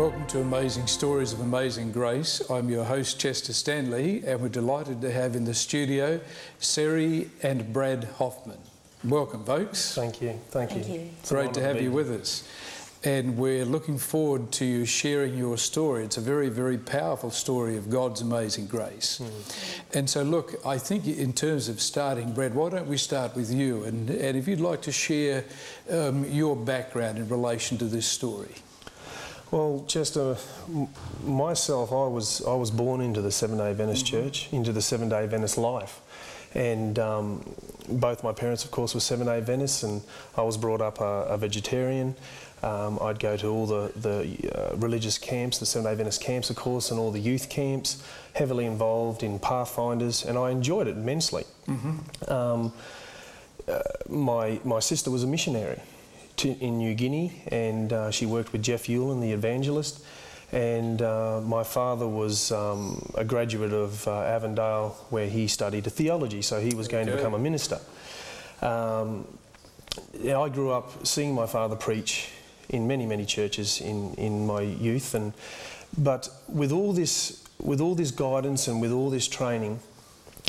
Welcome to Amazing Stories of Amazing Grace. I'm your host, Chester Stanley, and we're delighted to have in the studio Seri and Brad Hoffmann. Welcome, folks. Thank you. Thank you. It's great to have you with us. And we're looking forward to you sharing your story. It's a very, very powerful story of God's amazing grace. And so, look, I think in terms of starting, Brad, why don't we start with you? And if you'd like to share your background in relation to this story. Well, Chester, myself, I was born into the Seventh-day Adventist Church, into the Seventh-day Adventist life. And both my parents, of course, were Seventh-day Adventists, and I was brought up a vegetarian. I'd go to all the religious camps, the Seventh-day Adventist camps, of course, and all the youth camps, heavily involved in Pathfinders, and I enjoyed it immensely. My sister was a missionary in New Guinea, and she worked with Jeff Hewlin, the evangelist, and my father was a graduate of Avondale, where he studied theology, so he was going to become a minister. I grew up seeing my father preach in many, many churches in my youth, but with all this guidance and with all this training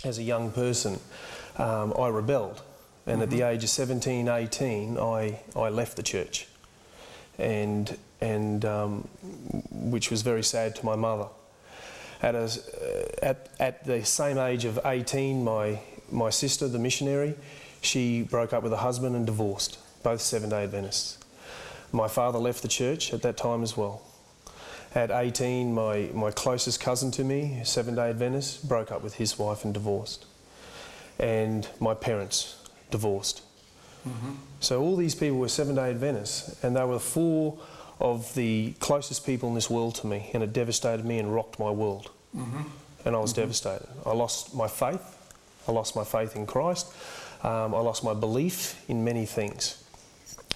as a young person, I rebelled. And at the age of 17, 18, I left the church, and which was very sad to my mother. At the same age of 18, my sister, the missionary, she broke up with her husband and divorced, both Seventh-day Adventists. My father left the church at that time as well. At 18, my closest cousin to me, Seventh-day Adventist, broke up with his wife and divorced. And my parents divorced. So all these people were Seventh-day Adventists, and they were four of the closest people in this world to me, and it devastated me and rocked my world. And I was devastated. I lost my faith. I lost my faith in Christ. I lost my belief in many things.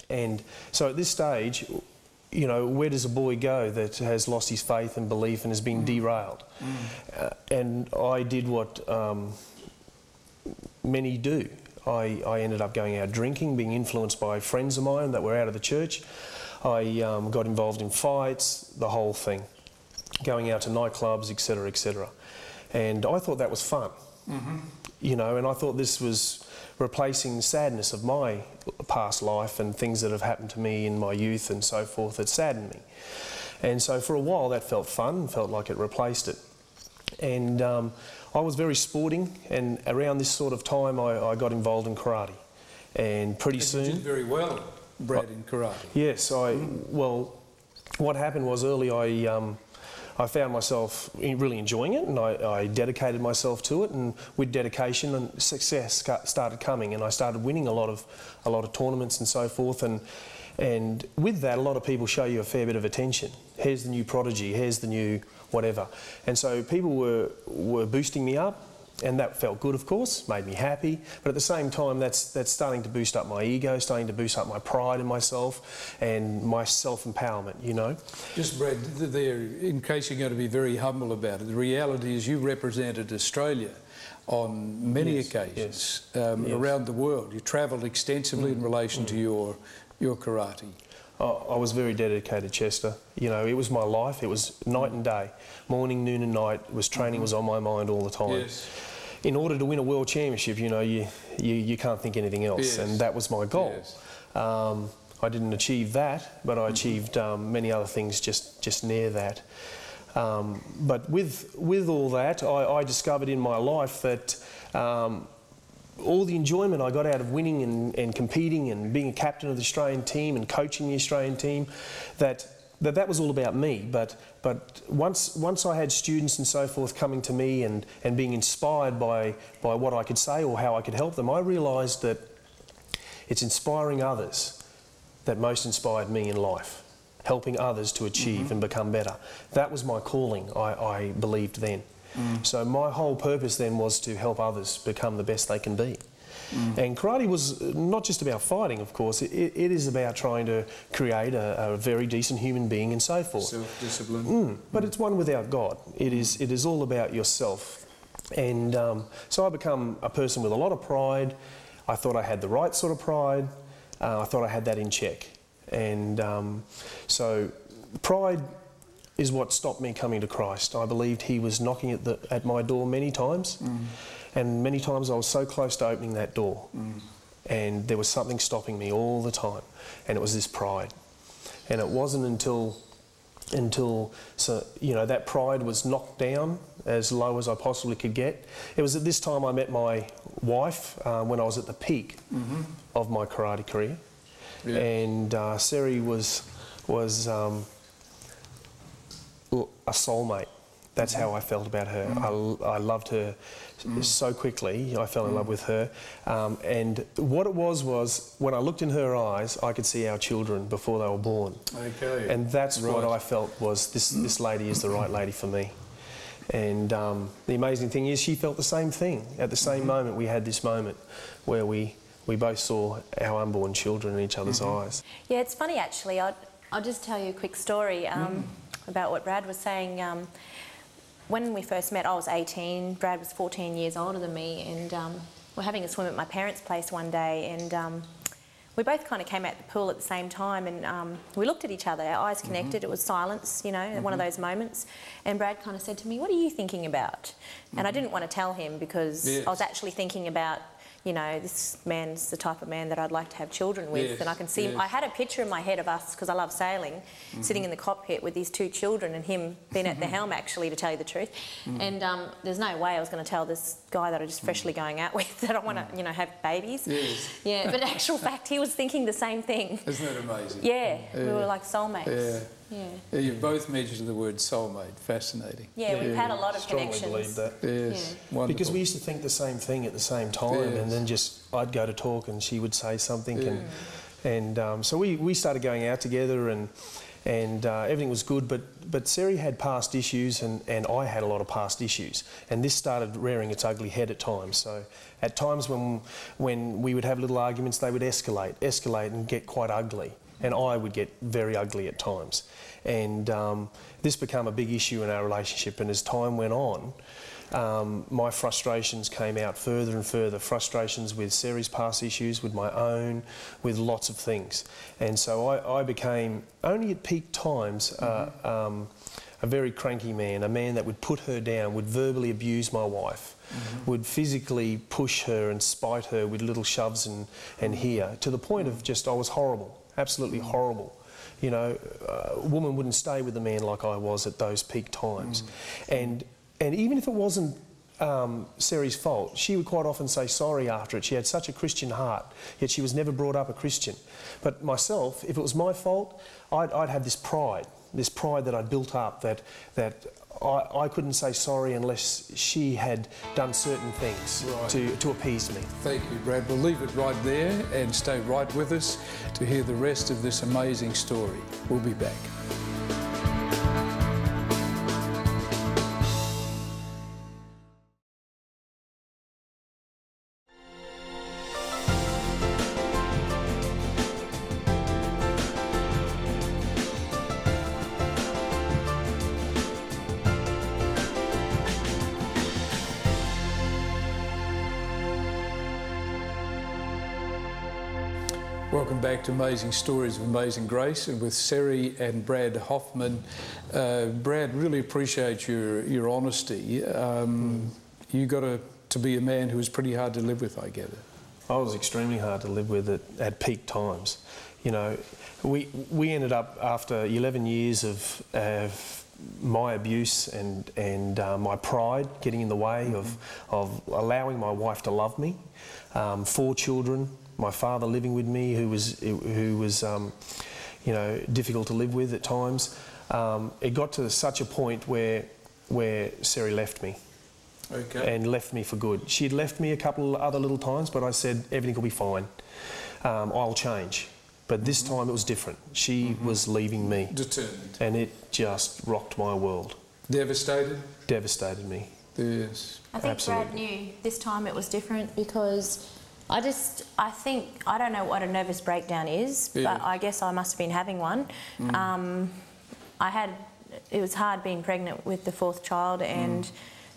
And so at this stage, you know, where does a boy go that has lost his faith and belief and has been derailed? And I did what many do. I ended up going out drinking, being influenced by friends of mine that were out of the church. I got involved in fights, the whole thing, going out to nightclubs, etc., etc. And I thought that was fun, you know, and I thought this was replacing the sadness of my past life and things that have happened to me in my youth and so forth that saddened me. And so for a while that felt fun, felt like it replaced it. And I was very sporting, and around this sort of time I got involved in karate. And pretty soon... You did very well, Brad, in karate. Yes, well, what happened was early I found myself really enjoying it, and I dedicated myself to it, and with dedication and success started coming, and I started winning a lot of tournaments and so forth, and with that a lot of people show you a fair bit of attention. Here's the new prodigy, here's the new whatever. And so people were boosting me up, and that felt good, of course, made me happy, but at the same time that's starting to boost up my ego, starting to boost up my pride in myself and my self-empowerment, you know. Just, Brad, there, in case you're going to be very humble about it, the reality is you represented Australia on many occasions around the world. You travelled extensively in relation to your karate. I was very dedicated, Chester. You know, it was my life. It was night and day, morning, noon and night. Training was on my mind all the time. In order to win a world championship, you know, you can't think anything else, and that was my goal. I didn't achieve that, but I achieved many other things just near that. But with all that, I discovered in my life that all the enjoyment I got out of winning and competing and being a captain of the Australian team and coaching the Australian team, that was all about me. But once I had students and so forth coming to me and being inspired by what I could say or how I could help them, I realised that it's inspiring others that most inspired me in life, helping others to achieve and become better. That was my calling, I believed then. So my whole purpose then was to help others become the best they can be. And karate was not just about fighting, of course. It is about trying to create a very decent human being and so forth. Self-discipline. But it's one without God. It is all about yourself. And so I become a person with a lot of pride. I thought I had the right sort of pride. I thought I had that in check. And so pride is what stopped me coming to Christ. I believed he was knocking at my door many times, and many times I was so close to opening that door, and there was something stopping me all the time, and it was this pride. And it wasn't until that pride was knocked down as low as I possibly could get. It was at this time I met my wife when I was at the peak of my karate career, and Seri was a soulmate. That's how I felt about her. I loved her so quickly. I fell in love with her. And what it was when I looked in her eyes, I could see our children before they were born. Okay. And that's what I felt was this lady is the right lady for me. And the amazing thing is she felt the same thing. At the same moment, we had this moment where we both saw our unborn children in each other's eyes. Yeah, it's funny actually. I'll just tell you a quick story about what Brad was saying. When we first met, I was 18, Brad was 14 years older than me, and we're having a swim at my parents' place one day, and we both kind of came out the pool at the same time, and we looked at each other, our eyes connected, it was silence, you know, one of those moments, and Brad kind of said to me, "What are you thinking about?" And I didn't want to tell him because I was actually thinking about, you know, this man's the type of man that I'd like to have children with. And I can see, I had a picture in my head of us, because I love sailing, sitting in the cockpit with these two children and him being at the helm, actually, to tell you the truth. And there's no way I was going to tell this guy that I'm just freshly going out with that I want to, you know, have babies. Yeah, but in actual fact, he was thinking the same thing. Isn't that amazing? Yeah, we were like soulmates. Yeah, you both mentioned the word soulmate. Fascinating. Yeah, we've had a lot of strongly connections. Believe that. Yes, wonderful. Because we used to think the same thing at the same time, and then just I'd go to talk and she would say something, and so we started going out together, and everything was good. But Seri had past issues, and I had a lot of past issues, and this started rearing its ugly head at times. So at times when we would have little arguments, they would escalate and get quite ugly. And I would get very ugly at times. And this became a big issue in our relationship, and as time went on, my frustrations came out further and further, frustrations with Seri's past issues, with my own, with lots of things. And so I became, only at peak times, a very cranky man, a man that would put her down, would verbally abuse my wife, would physically push her and spite her with little shoves and here, to the point of just, I was horrible. Absolutely horrible. You know, a woman wouldn't stay with a man like I was at those peak times. And even if it wasn't Seri's fault, she would quite often say sorry after it. She had such a Christian heart, yet she was never brought up a Christian. But myself, if it was my fault, I'd have this pride that I'd built up, that I couldn't say sorry unless she had done certain things to appease me. Thank you, Brad. We'll leave it right there and stay right with us to hear the rest of this amazing story. We'll be back. Welcome back to Amazing Stories of Amazing Grace, and with Seri and Brad Hoffmann. Brad, really appreciate your honesty. You got to be a man who was pretty hard to live with, I gather. I was extremely hard to live with at peak times. You know, we ended up, after 11 years of my abuse and my pride getting in the way of allowing my wife to love me, 4 children, my father living with me, who was you know, difficult to live with at times. It got to such a point where Seri left me. Okay. And left me for good. She had left me a couple other little times, but I said everything will be fine. I'll change. But this time it was different. She was leaving me. Determined. And it just rocked my world. Devastated? Devastated me. Yes. I think Brad knew this time it was different, because I don't know what a nervous breakdown is, but I guess I must have been having one. It was hard being pregnant with the 4th child, and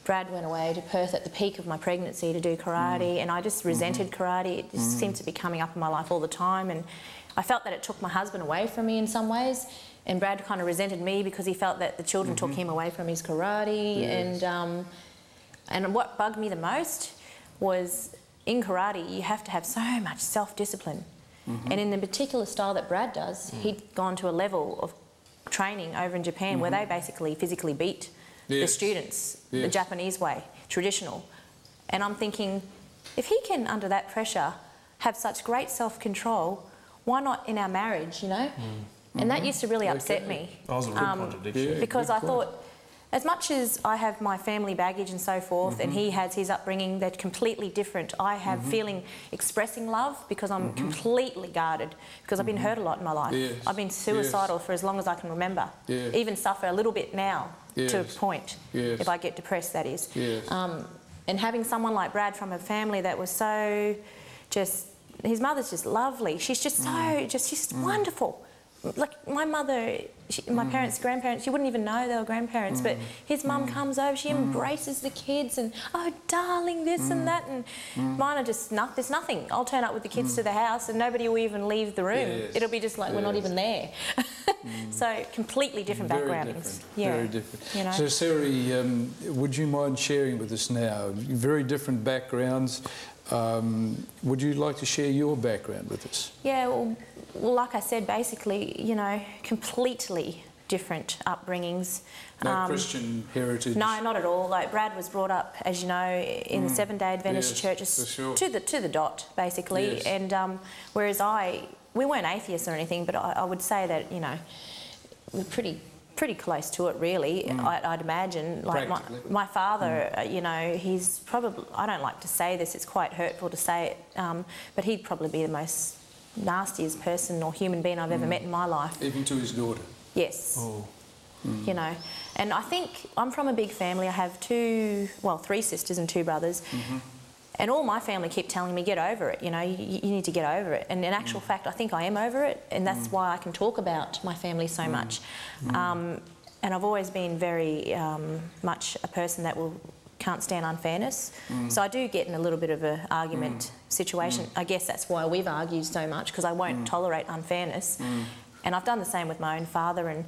Brad went away to Perth at the peak of my pregnancy to do karate, and I just resented karate. It just seemed to be coming up in my life all the time, and I felt that it took my husband away from me in some ways, And Brad kind of resented me because he felt that the children took him away from his karate. And what bugged me the most was in karate, you have to have so much self-discipline. And in the particular style that Brad does, he'd gone to a level of training over in Japan where they basically physically beat the students the Japanese way, traditional. And I'm thinking, if he can, under that pressure, have such great self-control, why not in our marriage, you know? And that used to really upset me. That was a real contradiction. Because I thought, as much as I have my family baggage and so forth, and he has his upbringing, they're completely different. I have feeling, expressing love because I'm completely guarded, because I've been hurt a lot in my life. I've been suicidal for as long as I can remember. Even suffer a little bit now, to a point, if I get depressed, that is. And having someone like Brad from a family that was so just, his mother's just lovely. She's just so, she's wonderful. Like my mother, my parents, grandparents, she wouldn't even know they were grandparents, but his mum comes over, she embraces the kids and, oh darling, this and that, and mine are just, there's nothing. I'll turn up with the kids to the house and nobody will even leave the room. It'll be just like we're not even there. So completely different backgrounds. Very different. You know? So Seri, would you mind sharing with us now, very different backgrounds, would you like to share your background with us? Yeah, well, like I said, basically, you know, completely different upbringings. No Christian heritage? No, not at all. Like Brad was brought up, as you know, in the Seventh-day Adventist churches to the dot, basically. And whereas we weren't atheists or anything, but I would say that, you know, we're pretty close to it, really. I'd imagine. Like my father, you know, he's probably, I don't like to say this, it's quite hurtful to say it, but he'd probably be the most nastiest person or human being I've ever met in my life. Even to his daughter? Yes. You know, and I think I'm from a big family. I have three sisters and two brothers. And all my family keep telling me, get over it, you know, you need to get over it. And in actual fact, I think I am over it, and that's why I can talk about my family so much. And I've always been very much a person that can't stand unfairness. So I do get in a little bit of an argument situation. I guess that's why we've argued so much, because I won't tolerate unfairness. And I've done the same with my own father, and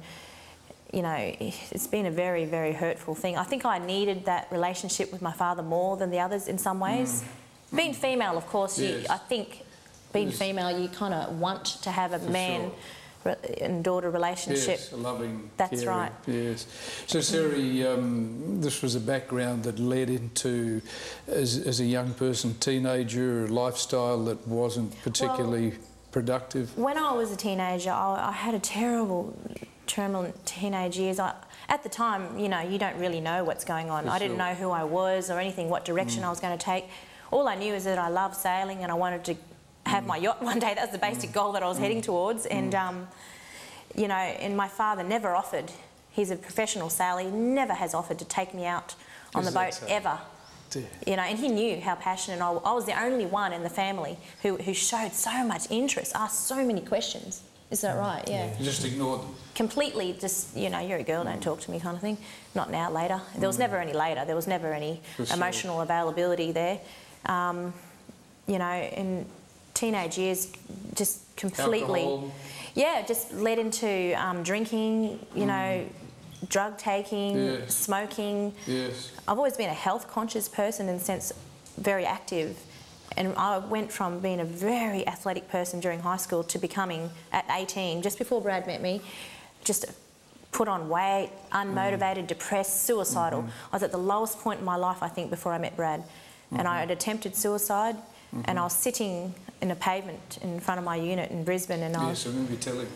you know, it's been a very, very hurtful thing. I think I needed that relationship with my father more than the others in some ways. Being female, of course, I think being female, you kind of want to have a man and daughter relationship. Yes, a loving, that's caring, right. Yes. So Seri, this was a background that led into, as a young person, teenager, a lifestyle that wasn't particularly productive. When I was a teenager, I had a terrible, turbulent teenage years. At the time, you know, you don't really know what's going on. I didn't know who I was or anything, what direction I was going to take. All I knew is that I loved sailing and I wanted to have my yacht one day. That was the basic goal that I was heading towards. And, you know, and my father never offered. He's a professional sailor. He never has offered to take me out on the boat, ever. You know, and he knew how passionate I was. The only one in the family who showed so much interest, asked so many questions. Is that right? Yeah. You just ignored them. Completely, just, you know, you're a girl, don't talk to me kind of thing. Not now, later. There was never any later. There was never any emotional availability there. You know, in teenage years, just completely... Alcohol. Yeah, just led into drinking, you know, drug taking, smoking. I've always been a health conscious person in the sense very active, and I went from being a very athletic person during high school to becoming, at 18, just before Brad met me, just put on weight, unmotivated, depressed, suicidal. I was at the lowest point in my life, I think, before I met Brad, and I had attempted suicide. And I was sitting in a pavement in front of my unit in Brisbane, and I was... Yes, I remember you telling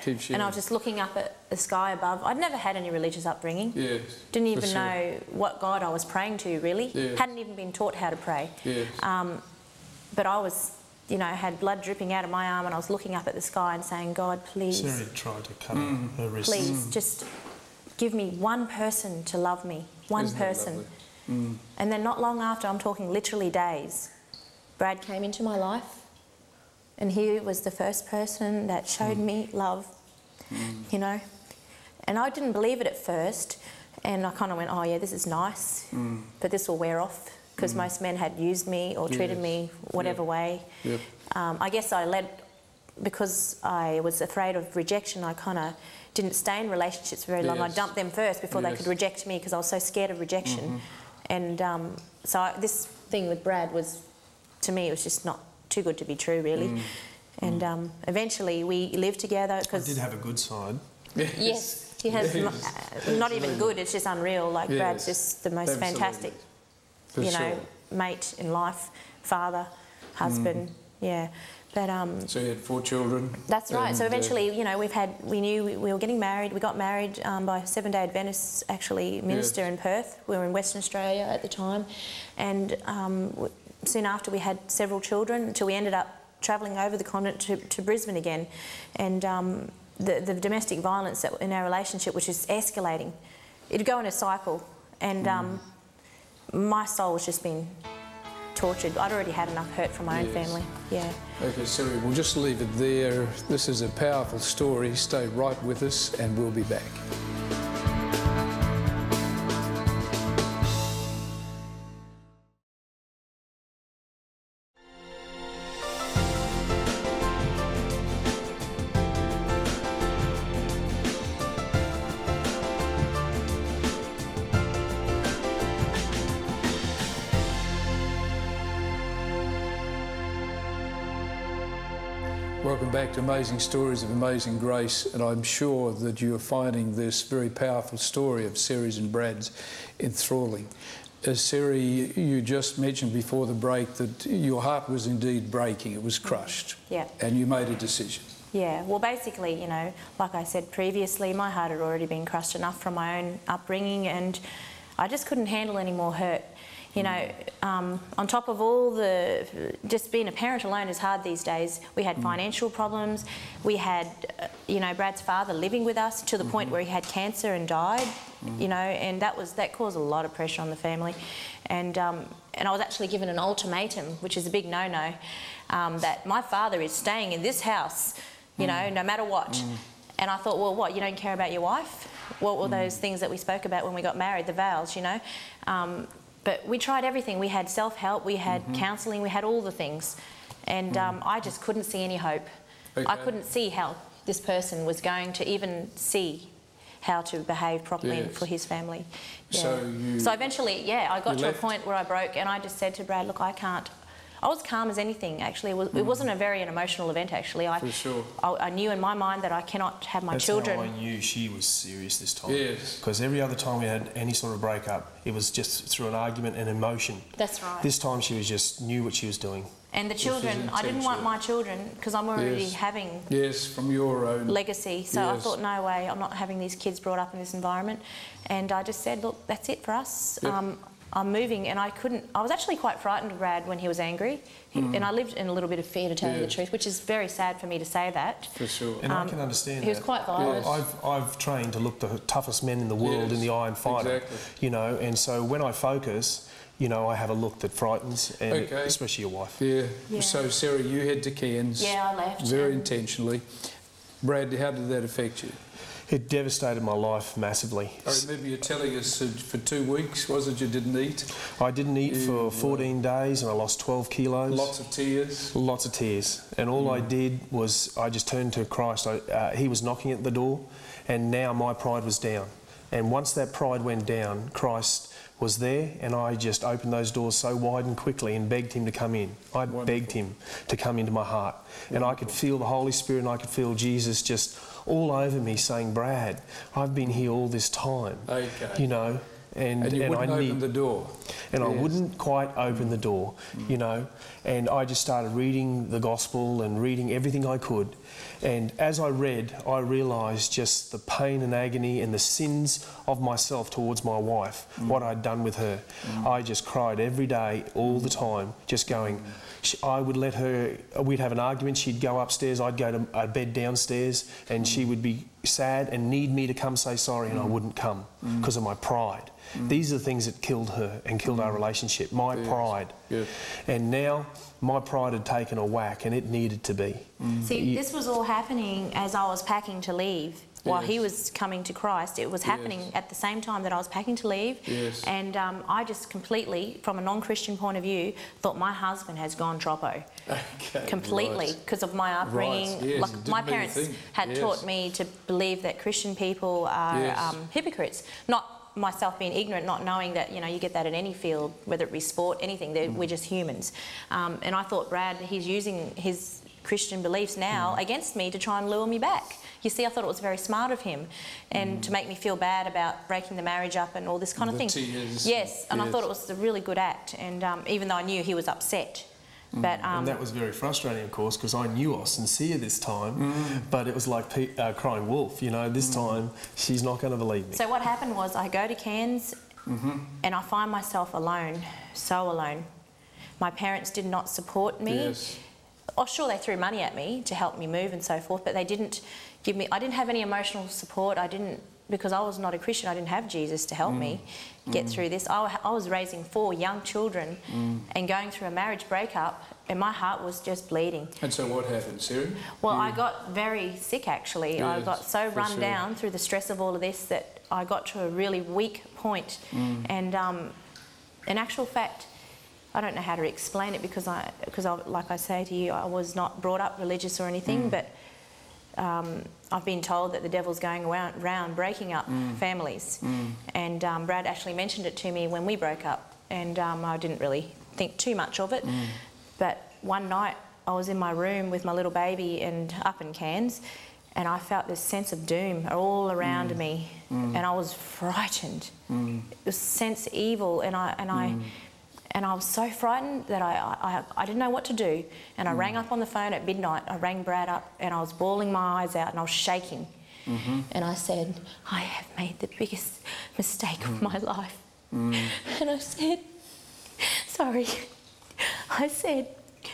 me. And I was just looking up at the sky above. I'd never had any religious upbringing. Yes. Didn't even know what God I was praying to, really. Hadn't even been taught how to pray. But I was, you know, had blood dripping out of my arm, and I was looking up at the sky and saying, God, please... Seri tried to cut her wrist. Please, just give me one person to love me. One person. And then not long after, I'm talking literally days, Brad came into my life, and he was the first person that showed me love, you know. And I didn't believe it at first, and I kind of went, oh yeah, this is nice, but this will wear off, because most men had used me or treated me whatever way. I guess I let because I was afraid of rejection, I kind of didn't stay in relationships very long. I dumped them first before they could reject me because I was so scared of rejection. And this thing with Brad was, to me, it was just not too good to be true, really. And eventually we lived together because... I did have a good side. Yes, he has not even good, it's just unreal. Like Brad's just the most fantastic, mate in life, father, husband, But, so you had 4 children? That's right. So eventually, we knew we were getting married. We got married by a Seventh-day Adventist, actually, minister in Perth. We were in Western Australia at the time. And soon after we had several children until we ended up travelling over the continent to Brisbane again. And the domestic violence that in our relationship was just escalating. It'd go in a cycle. And my soul was just being tortured. I'd already had enough hurt from my own family. Okay, Seri, we'll just leave it there. This is a powerful story. Stay right with us and we'll be back. Welcome back to Amazing Stories of Amazing Grace, and I'm sure that you're finding this very powerful story of Seri's and Brad's enthralling. Seri, you just mentioned before the break that your heart was indeed breaking, it was crushed, and you made a decision. Yeah, well basically, like I said previously, my heart had already been crushed enough from my own upbringing, and I just couldn't handle any more hurt. On top of all just being a parent alone is hard these days. We had financial problems. We had, Brad's father living with us to the point where he had cancer and died, and that caused a lot of pressure on the family. And I was actually given an ultimatum, which is a big no-no, that my father is staying in this house, no matter what. And I thought, well, what, you don't care about your wife? What were those things that we spoke about when we got married, the vows, But we tried everything. We had self-help, we had counselling, we had all the things. And I just couldn't see any hope. I couldn't see how this person was going to even see how to behave properly for his family. So eventually, I got to a point where I broke, and I just said to Brad, look, I can't. I was calm as anything, actually. It wasn't a very emotional event, actually. For sure. I knew in my mind that I cannot have my children. That's how I knew she was serious this time. Yes. Because every other time we had any sort of breakup, it was just through an argument and emotion. That's right. This time she was just knew what she was doing. And the children, I didn't want my children, because I'm already having from your own legacy. So I thought, no way, I'm not having these kids brought up in this environment. And I just said, look, that's it for us. I'm moving, and I was actually quite frightened of Brad when he was angry. And I lived in a little bit of fear, to tell you the truth, which is very sad for me to say that. For sure. And I can understand that. He was quite violent. I've trained to look the toughest men in the world in the eye and fight them, and so when I focus, I have a look that frightens, and especially your wife. So, Seri, you head to Cairns. I left. Very intentionally. Brad, how did that affect you? It devastated my life massively. I remember you telling us for 2 weeks, was it, you didn't eat? I didn't eat for 14 days and I lost 12 kilos. Lots of tears? Lots of tears. And all I did was I just turned to Christ. He was knocking at the door, and now my pride was down. And once that pride went down, Christ was there, and I just opened those doors so wide and quickly and begged him to come in. I begged him to come into my heart. And I could feel the Holy Spirit, and I could feel Jesus just all over me saying, Brad, I've been here all this time, and you wouldn't open the door. And I wouldn't quite open the door, and I just started reading the gospel and reading everything I could. And as I read, I realised just the pain and agony and the sins of myself towards my wife, what I'd done with her. I just cried every day, all the time, just going, I would let her, we'd have an argument, she'd go upstairs, I'd go to a bed downstairs, and she would be sad and need me to come say sorry, and I wouldn't come because of my pride. These are the things that killed her and killed our relationship, my pride. And now my pride had taken a whack, and it needed to be. See, this was all happening as I was packing to leave. while he was coming to Christ. It was happening at the same time that I was packing to leave. And I just completely, from a non-Christian point of view, thought my husband has gone troppo. Completely, because of my upbringing. Like, my parents had taught me to believe that Christian people are hypocrites. Not myself being ignorant, not knowing that, you know, you get that in any field, whether it be sport, anything, we're just humans. And I thought, Brad, he's using his Christian beliefs now against me to try and lure me back. You see, I thought it was very smart of him, and to make me feel bad about breaking the marriage up and all this kind of thing. Yes, and I thought it was a really good act, and even though I knew he was upset. But, and that was very frustrating, of course, because I knew I was sincere this time, but it was like crying wolf, you know, this time she's not going to believe me. So what happened was I go to Cairns and I find myself alone, so alone. My parents did not support me. Oh, sure, they threw money at me to help me move and so forth, but they didn't give me, I didn't have any emotional support. I didn't, because I was not a Christian, I didn't have Jesus to help me get through this. I was raising 4 young children and going through a marriage breakup, and my heart was just bleeding. And so what happened, Seri? Well, I got very sick, actually. I got so run down through the stress of all of this that I got to a really weak point. And in actual fact, I don't know how to explain it, because I, like I say to you, I was not brought up religious or anything, but I've been told that the devil's going around breaking up families. And Brad actually mentioned it to me when we broke up, and I didn't really think too much of it. But one night I was in my room with my little baby and up in Cairns, and I felt this sense of doom all around me, and I was frightened. It was sense evil, and I was so frightened that I didn't know what to do. And I rang up on the phone at midnight. I rang Brad up, and I was bawling my eyes out, and I was shaking. And I said, I have made the biggest mistake of my life. And I said, sorry. I said,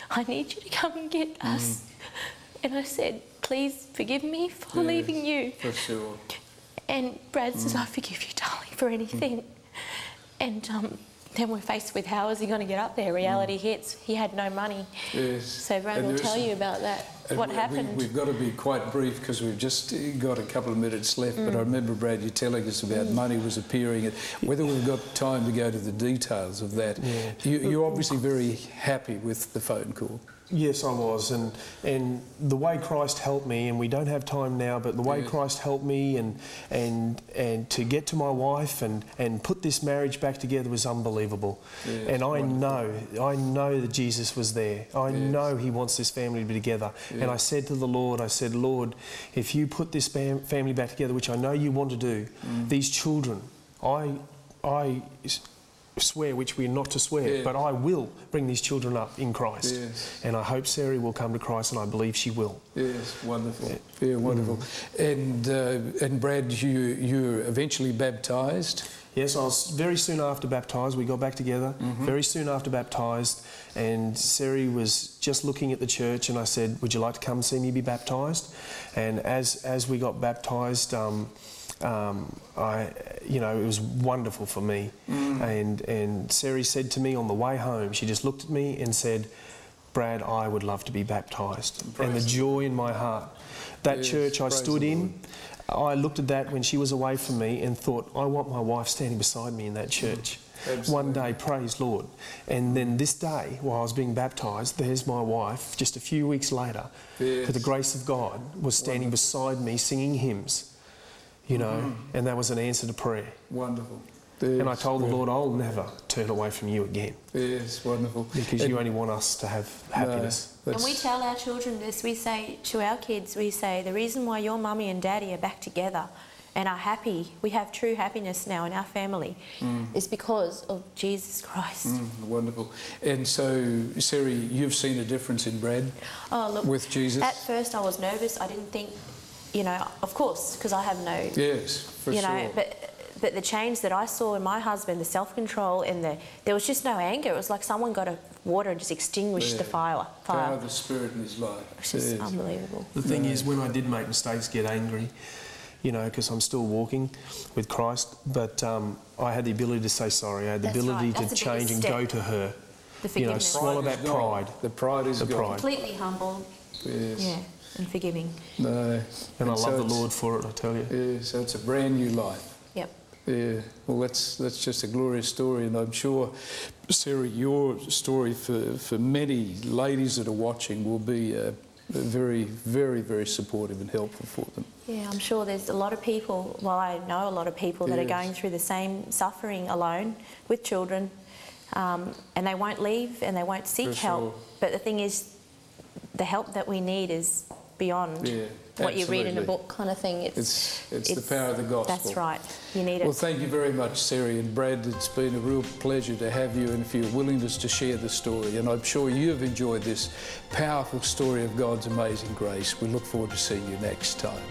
I need you to come and get us. And I said, please forgive me for leaving you. For sure. And Brad says, I forgive you, darling, for anything. And then we're faced with, how is he going to get up there? Reality hits. He had no money. So Brad will tell you about that. What happened? We've got to be quite brief, because we've just got a couple of minutes left. But I remember, Brad, you telling us about money was appearing. Whether we've got time to go to the details of that. You're obviously very happy with the phone call. Yes, I was, and the way Christ helped me, and we don't have time now, but the way Christ helped me and to get to my wife and put this marriage back together was unbelievable. And I know that Jesus was there. I know He wants this family to be together. And I said to the Lord, I said, Lord, if you put this family back together, which I know you want to do, these children, I swear, which we're not to swear, but I will bring these children up in Christ. And I hope Seri will come to Christ, and I believe she will. Wonderful. Wonderful. And Brad, you eventually baptised? Yes, I was very soon after baptised. We got back together very soon after baptised, and Seri was just looking at the church, and I said, would you like to come see me be baptised? And as we got baptised, you know, it was wonderful for me. And Seri said to me on the way home, she just looked at me and said, Brad, I would love to be baptised. And the joy in my heart. That church I stood in, I looked at that when she was away from me and thought, I want my wife standing beside me in that church. One day, praise Lord. And then this day, while I was being baptised, there's my wife, just a few weeks later, for the grace of God, was standing beside me singing hymns. You know, and that was an answer to prayer. Wonderful. And I told the Lord, I'll never turn away from you again. Wonderful. Because you only want us to have happiness. And we tell our children this, we say to our kids, we say, the reason why your mummy and daddy are back together and are happy, we have true happiness now in our family, is because of Jesus Christ. Wonderful. And so, Seri, you've seen a difference in Brad with Jesus? At first I was nervous. I didn't think, you know, of course, because I have no... You know, but the change that I saw in my husband, the self-control, and there was just no anger. It was like someone got a water and just extinguished the fire. Power of the Spirit in his life. It's just unbelievable. The thing is, when I did make mistakes, get angry, you know, because I'm still walking with Christ, but I had the ability to say sorry. I had the ability to change and go to her. The forgiveness. You know, swallow that pride. The pride is gone. Completely humble. Yes. and forgiving. No. And I so love the Lord for it, I tell you. Yeah, so it's a brand new life. Yep. Yeah, well, that's just a glorious story, and I'm sure, Seri, your story for many ladies that are watching will be very, very, very supportive and helpful for them. Yeah, I'm sure there's a lot of people, well, I know a lot of people that are going through the same suffering alone with children, and they won't leave and they won't seek help. But the thing is, the help that we need is beyond what you read in a book kind of thing. It's the power of the gospel. That's right. You need it. Well, thank you very much, Seri and Brad. It's been a real pleasure to have you and for your willingness to share the story. And I'm sure you've enjoyed this powerful story of God's amazing grace. We look forward to seeing you next time.